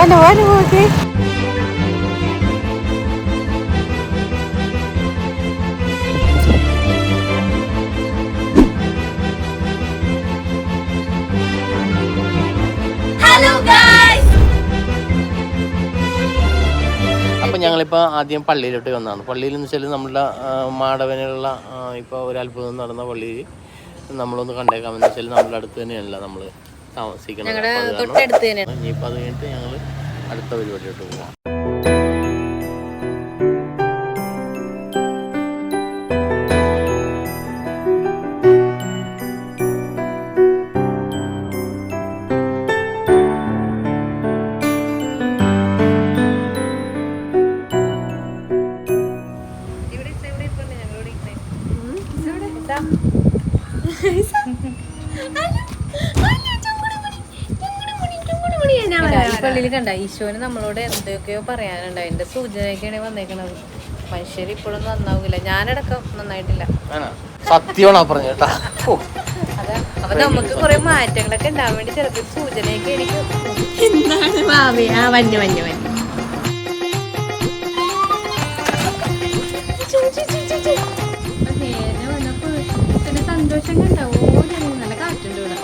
Okay. അപ്പം ഞങ്ങളിപ്പോൾ ആദ്യം പള്ളിയിലോട്ട് വന്നതാണ്. പള്ളിയിലെന്ന് വെച്ചാൽ നമ്മളുടെ മാടവനുള്ള ഇപ്പോൾ ഒരു അത്ഭുതം നടന്ന പള്ളിയിൽ നമ്മളൊന്ന് കണ്ടേക്കാമെന്ന് വെച്ചാൽ നമ്മളുടെ അടുത്ത് തന്നെയല്ല നമ്മൾ താമസിക്കുന്നത്. ഇനിയിപ്പോൾ അത് കഴിഞ്ഞിട്ട് ഞങ്ങൾ അടുത്ത പരിപാടിയിലോട്ട് പോകാം. പള്ളിയിൽ കണ്ട ഈശോന് നമ്മളോട് എന്തൊക്കെയോ പറയാനുണ്ട്. അതിന്റെ സൂചനയൊക്കെയാണ് വന്നേക്കണത്. മനുഷ്യർ ഇപ്പോഴും നന്നാവില്ല. ഞാനടക്കം നന്നായിട്ടില്ല. സത്യമാണോ പറഞ്ഞു കേട്ടാ. അപ്പൊ നമുക്ക് കുറെ മാറ്റങ്ങളൊക്കെ ഉണ്ടാവാൻ വേണ്ടി ചിലപ്പോൾ സൂചനയൊക്കെ എനിക്ക് എന്താണ് ഭാവി ആ വന്യ വന്യ വന്യ പിന്നെ സന്തോഷം കണ്ടാവോ. നല്ല കാറ്റുണ്ട് ഇവിടെ.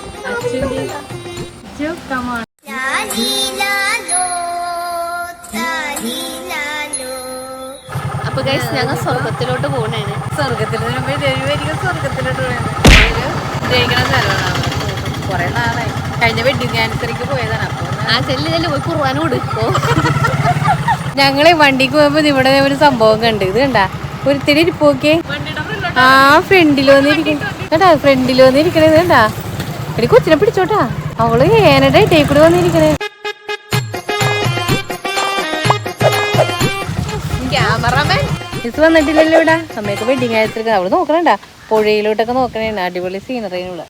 അപ്പൊ ഗൈസ് ഞങ്ങൾ സ്വർഗത്തിലോട്ട് പോകണേണ്. സ്വർഗത്തിലോട്ട് ജയിക്കണ സ്ഥലമാണ്. കുറെ നാളായി. കഴിഞ്ഞ വെഡിങ് ആനിവേഴ്സറിക്ക് പോയതാണ്. അപ്പൊ ആ ചെല്ലു പോയി കുർബാന കൊടുക്കോ. ഞങ്ങള് വണ്ടിക്ക് പോയപ്പോ ഇവിടെ ഒരു സംഭവം കണ്ട്. ഇത് കണ്ടാ ഒരുത്തിരി ഇരിപ്പോക്കെ ആ ഫ്രണ്ടിലോന്നിരിക്കണ ഫ്രണ്ടിലോന്നിരിക്കണേ. കണ്ടാ ഒരു കൊച്ചിനെ പിടിച്ചോട്ടാ. അവള് ഏനടെ ടേക്കൂടെ വന്നിരിക്കണേ. ക്യാമറമാൻ മിസ് വന്നിട്ടില്ലല്ലോ ഇവിടെ. അമ്മയൊക്കെ വെഡിങ് ആനിവേഴ്സറിക്ക് അവള് നോക്കണണ്ട. പുഴയിലോട്ടൊക്കെ നോക്കണേ. അടിപൊളി സീനറിയുള്ള.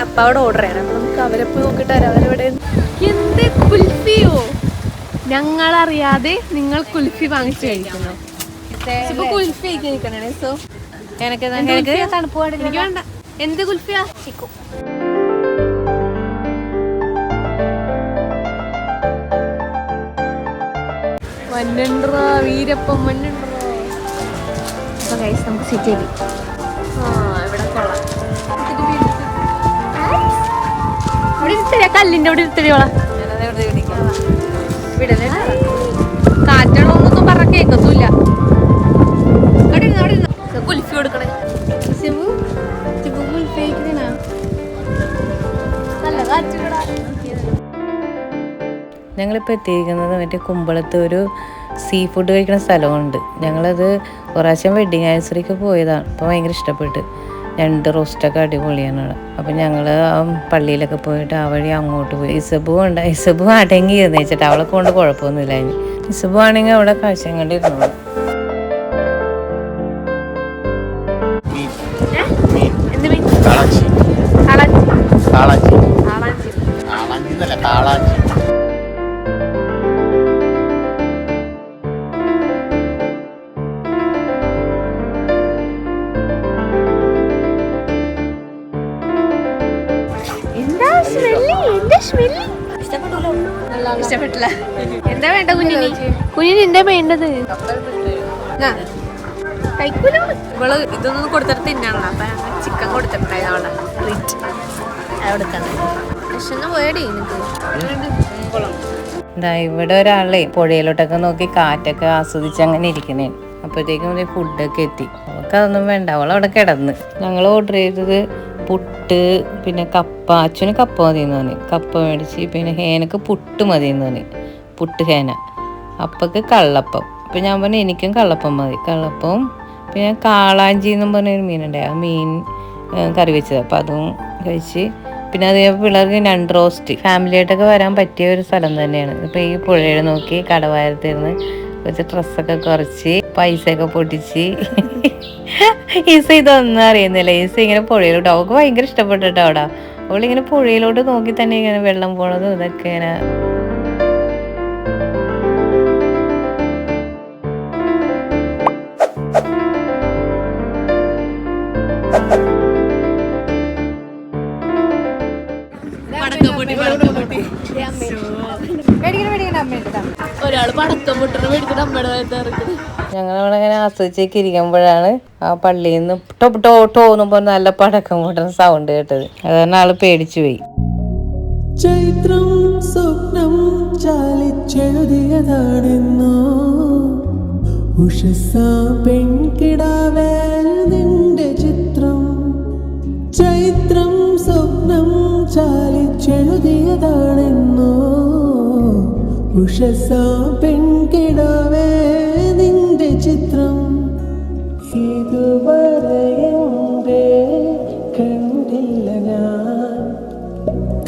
അപ്പ അവിടെ ഓർഡർ ചെയ്യണം. അപ്പൊ നമുക്ക് അവരെപ്പോ നോക്കിട്ട് വരാം. അവരെവിടെ എന്ത് കുൽഫിയോ ഞങ്ങളറിയാതെ നിങ്ങൾ കുൽഫി വാങ്ങിച്ചു കഴിക്കുന്നു. ഇപ്പൊ കുൽഫി കഴിക്കണേ. സോ എനിക്ക് തണുപ്പ് പാടില്ല. എനിക്ക് വേണ്ട. എന്ത് കുൽഫിയാ? മഞ്ഞുണ്ടോ വീരപ്പം മഞ്ഞുണ്ടോ. അപ്പൊ ഗൈസ് നമുക്ക് സിറ്റി ഇവിടെ കൊള്ളാം. കല്ലിന്റെ അവിടെ ഇരുത്തടിയോളാം. കാറ്റണോന്നൊന്നും പറഞ്ഞ കേക്കത്തുമില്ല. കുൽഫി കൊടുക്കണേ. ഞങ്ങളിപ്പോൾ എത്തിയിരിക്കുന്നത് മറ്റേ കുമ്പളത്ത് ഒരു സീ ഫുഡ് കഴിക്കുന്ന സ്ഥലമുണ്ട്. ഞങ്ങളത് പ്രാവശ്യം വെഡിങ് ആനിവേഴ്സറിക്ക് പോയതാണ്. അപ്പോൾ ഭയങ്കര ഇഷ്ടപ്പെട്ട്. 2 റോസ്റ്റൊക്കെ അടിപൊളിയാണ് അവിടെ. അപ്പം ഞങ്ങൾ പള്ളിയിലൊക്കെ പോയിട്ട് ആ വഴി അങ്ങോട്ട് പോയി. ഇസബു ഉണ്ട്. ഇസബു അടങ്ങി ഇരുന്നേച്ചിട്ട് അവളെ കൊണ്ട് കുഴപ്പമൊന്നുമില്ല. അതിന് ഇസബു ആണെങ്കിൽ അവിടെ കാഴ്ചയും കണ്ടിരുന്നു. ഇഷ്ടപ്പെട്ടില്ല. എന്താ വേണ്ട കുഞ്ഞിന്? കുഞ്ഞിന് എന്താ വേണ്ടത്? ഇവള് ഇതൊന്നും കൊടുത്തിട്ട് തിന്നാണല്ലോ. അപ്പൊ ചിക്കൻ കൊടുത്തിട്ടുണ്ടായിരുന്നു. ഇവിടെ ഒരാളെ പുഴയിലോട്ടൊക്കെ നോക്കി കാറ്റൊക്കെ ആസ്വദിച്ച് അങ്ങനെ ഇരിക്കണേ. അപ്പോഴത്തേക്കും ഫുഡൊക്കെ എത്തി. അവൾക്ക് അതൊന്നും വേണ്ട. അവളവിടെ കിടന്ന്. ഞങ്ങൾ ഓർഡർ ചെയ്തത് പുട്ട്, പിന്നെ കപ്പ. അച്ഛന് കപ്പ മതിയെന്ന് തോന്നി. കപ്പ മേടിച്ച്. പിന്നെ ഹേനക്ക് പുട്ട് മതിയെന്ന് തോന്നി. പുട്ട് ഹേന. അപ്പക്ക് കള്ളപ്പം. അപ്പം ഞാൻ പറഞ്ഞു എനിക്കും കള്ളപ്പം മതി. കള്ളപ്പവും പിന്നെ കാളാഞ്ചി എന്നും പറഞ്ഞൊരു മീനുണ്ടായി. ആ മീൻ കറി വെച്ചത്. അപ്പം അതും കഴിച്ച് പിന്നെ അത് പിള്ളേർക്ക് ഞണ്ട് റോസ്റ്റ് ഫാമിലിയായിട്ടൊക്കെ വരാൻ പറ്റിയ ഒരു സ്ഥലം തന്നെയാണ്. ഇപ്പം ഈ പുഴയുടെ നോക്കി കടവാരത്തിരുന്ന് കുറച്ച് ഡ്രസ്സൊക്കെ കുറച്ച് പൈസയൊക്കെ പൊട്ടിച്ച് ഈസ ഇതൊന്നും അറിയുന്നില്ല. ഈസ ഇങ്ങനെ പുഴയിലോട്ട് അവൾക്ക് ഭയങ്കര ഇഷ്ടപ്പെട്ടിട്ടോ അവിടെ. അവളിങ്ങനെ പുഴയിലോട്ട് നോക്കി തന്നെ ഇങ്ങനെ വെള്ളം പോണതും ഇതൊക്കെ ഇങ്ങനെ ഒരാള് പടക്കം പൊട്ടണ മേടിച്ചിട്ട് അമ്മയുടെ ഞങ്ങളവിടെ ഇങ്ങനെ ആസ്വദിച്ചേക്ക് ഇരിക്കുമ്പോഴാണ് ആ പള്ളിയിൽ നിന്ന് ടോ ടോ ടോ എന്ന് പറഞ്ഞ നല്ല പടക്കം പൊട്ടുന്ന സൗണ്ട് കേട്ടത്. അതുകൊണ്ട് ആള് പേടിച്ചു പോയി. ചൈത്രം സ്വപ്നം ചാലിച്ചെഴുതിയതാണെന്നോ ഉഷസാ പെൺകിടാവേ നിന്റെ ചിത്രം. ചൈത്രം സ്വപ്നം ചാലിച്ചെഴുതിയതാണെന്നോ ഉഷസാ പെൺകിടാവേ നിന്റെ ചിത്രം. ഇതുവരെ എന്റെ കണ്ടില്ല ഞാൻ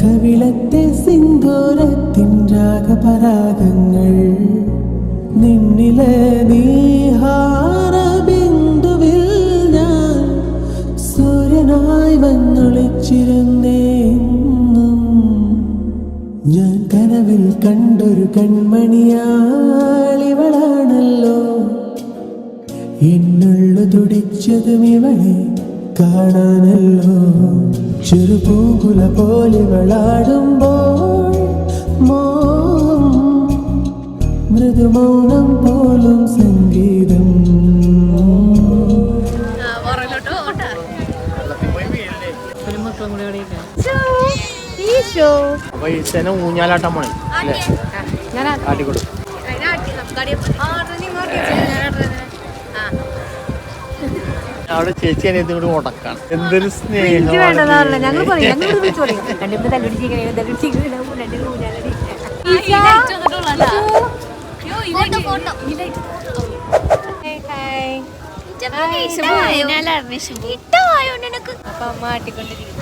കവിളത്തെ സിന്ദൂരത്തിൻ രാഗപരാഗങ്ങൾ. നിന്നിലെ നീഹാര ബിന്ദുവിൽ ഞാൻ സൂര്യനായി വന്നൊളിച്ചിരുന്നേന്നും. ഞാൻ കനവിൽ കണ്ടൊരു കൺമണിയാളിവളാണല്ലോ. എന്നുള്ളു തുടിച്ചതും ഇവളെ കാണാനല്ലോ. ചെറുപൂങ്കുല പോലിവളാടുമ്പോൾ മോഹം മൃദുമൗനം പോലും സംഗീതം. അപ്പൊ ഈസേനെ ഊഞ്ഞാലാട്ടം പോണേ അല്ലേ? ആട്ടിക്കൊടു. അവിടെ ചേച്ചി അനിയത്തും കൂടി ഉടക്കാണ്. എന്തൊരു സ്നേഹം. അപ്പൊ അമ്മ ആട്ടിക്കൊണ്ടിരിക്കുന്നു.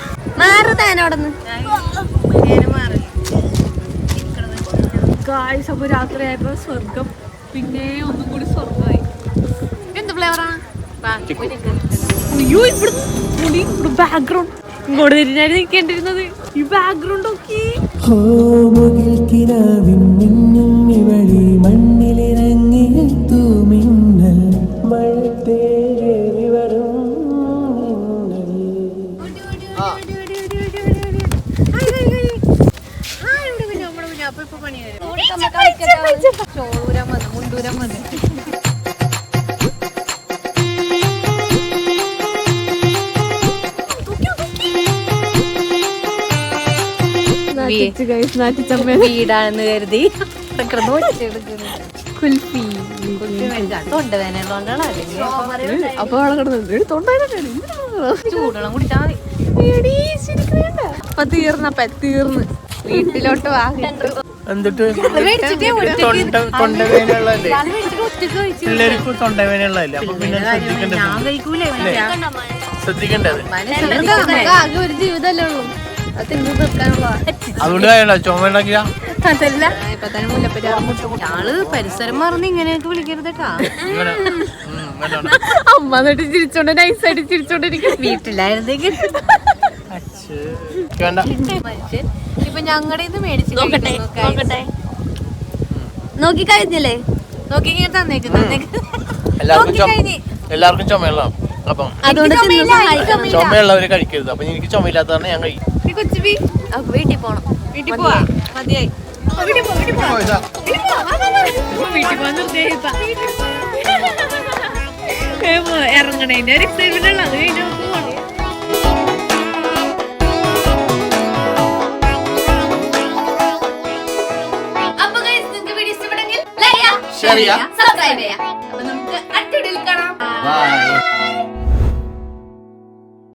അപ്പൊ രാത്രിയായപ്പോ സ്വർഗം പിന്നെ ഒന്നും കൂടി സ്വർഗമായി. എന്ത് ഫ്ലേവറാണ്? അയ്യോ ഇവിടെ ബാക്ക്ഗ്രൗണ്ട് ഇങ്ങോട്ട് തിരിഞ്ഞായിരുന്നു നിൽക്കേണ്ടിരുന്നത്. ഈ ബാക്ക്ഗ്രൗണ്ട് ഒക്കെ ഇവളി മണ്ണിലിറങ്ങിയെത്തു മിന്നൽ മഴ തേടി വരും. മുണ്ടൂരം വന്നു. വീടാണെന്ന് കരുതി കുൽഫി തൊണ്ടവേനുള്ളതുകൊണ്ടാണ്. അപ്പൊ ചൂടുവെള്ളം കുടിച്ചാൽ മതി. തീർന്ന് വീട്ടിലോട്ട് എന്നിട്ട് തൊണ്ടവേനുള്ളതല്ലേ? പിള്ളേർക്ക് തൊണ്ടവേനുള്ളതല്ലേ? അപ്പൊ പിന്നെ ശ്രദ്ധിക്കണ്ടേ? ആകെ ഒരു ജീവിതമല്ലേ ഉള്ളൂ. അതുകൊണ്ട് കാര്യമുണ്ടോ ചുമ ഉണ്ടാക്കിയ? അതല്ല ഇപ്പൊ തന്നെ മുല്ലപ്പെരിയാർ ആള് പരിസരം മറന്ന് ഇങ്ങനെയൊക്കെ വിളിക്കരുതട്ടാ. അമ്മ എന്നിട്ട് ചിരിച്ചോണ്ട് നൈസായിട്ട് ചിരിച്ചോണ്ടിരിക്കും. വീട്ടിലായിരുന്നെങ്കിൽ മനുഷ്യൻ ഇപ്പൊ ഞങ്ങളുടെ മേടിച്ചു നോക്കി കഴിഞ്ഞില്ലേ? നോക്കി ഇങ്ങനെ തന്നേക്ക്. എല്ലാവർക്കും ചുമയുള്ള അപ്പം ചുമയുള്ളവര് കഴിക്കരുത്. അപ്പൊ എനിക്ക് ചുമയില്ലാത്തതാണ് ഞാൻ കഴിക്കും. അപ്പൊ വീട്ടിൽ പോണം. വീട്ടിൽ പോവാ മതിയായി. ഇറങ്ങണേന്റെ ഒരു എക്സൈറ്റ്മെന്റ് ഉള്ള അത് കഴിഞ്ഞ പോകണം. അപ്പൊ നിങ്ങൾക്ക് വീഡിയോ ഇഷ്ടപ്പെടുമെങ്കിൽ ലൈക്ക് ചെയ്യുക, ഷെയർ ചെയ്യുക, സബ്സ്ക്രൈബ് ചെയ്യുക. അപ്പൊ നമുക്ക് അടുത്ത വീഡിയോയിൽ കാണാം. Bye.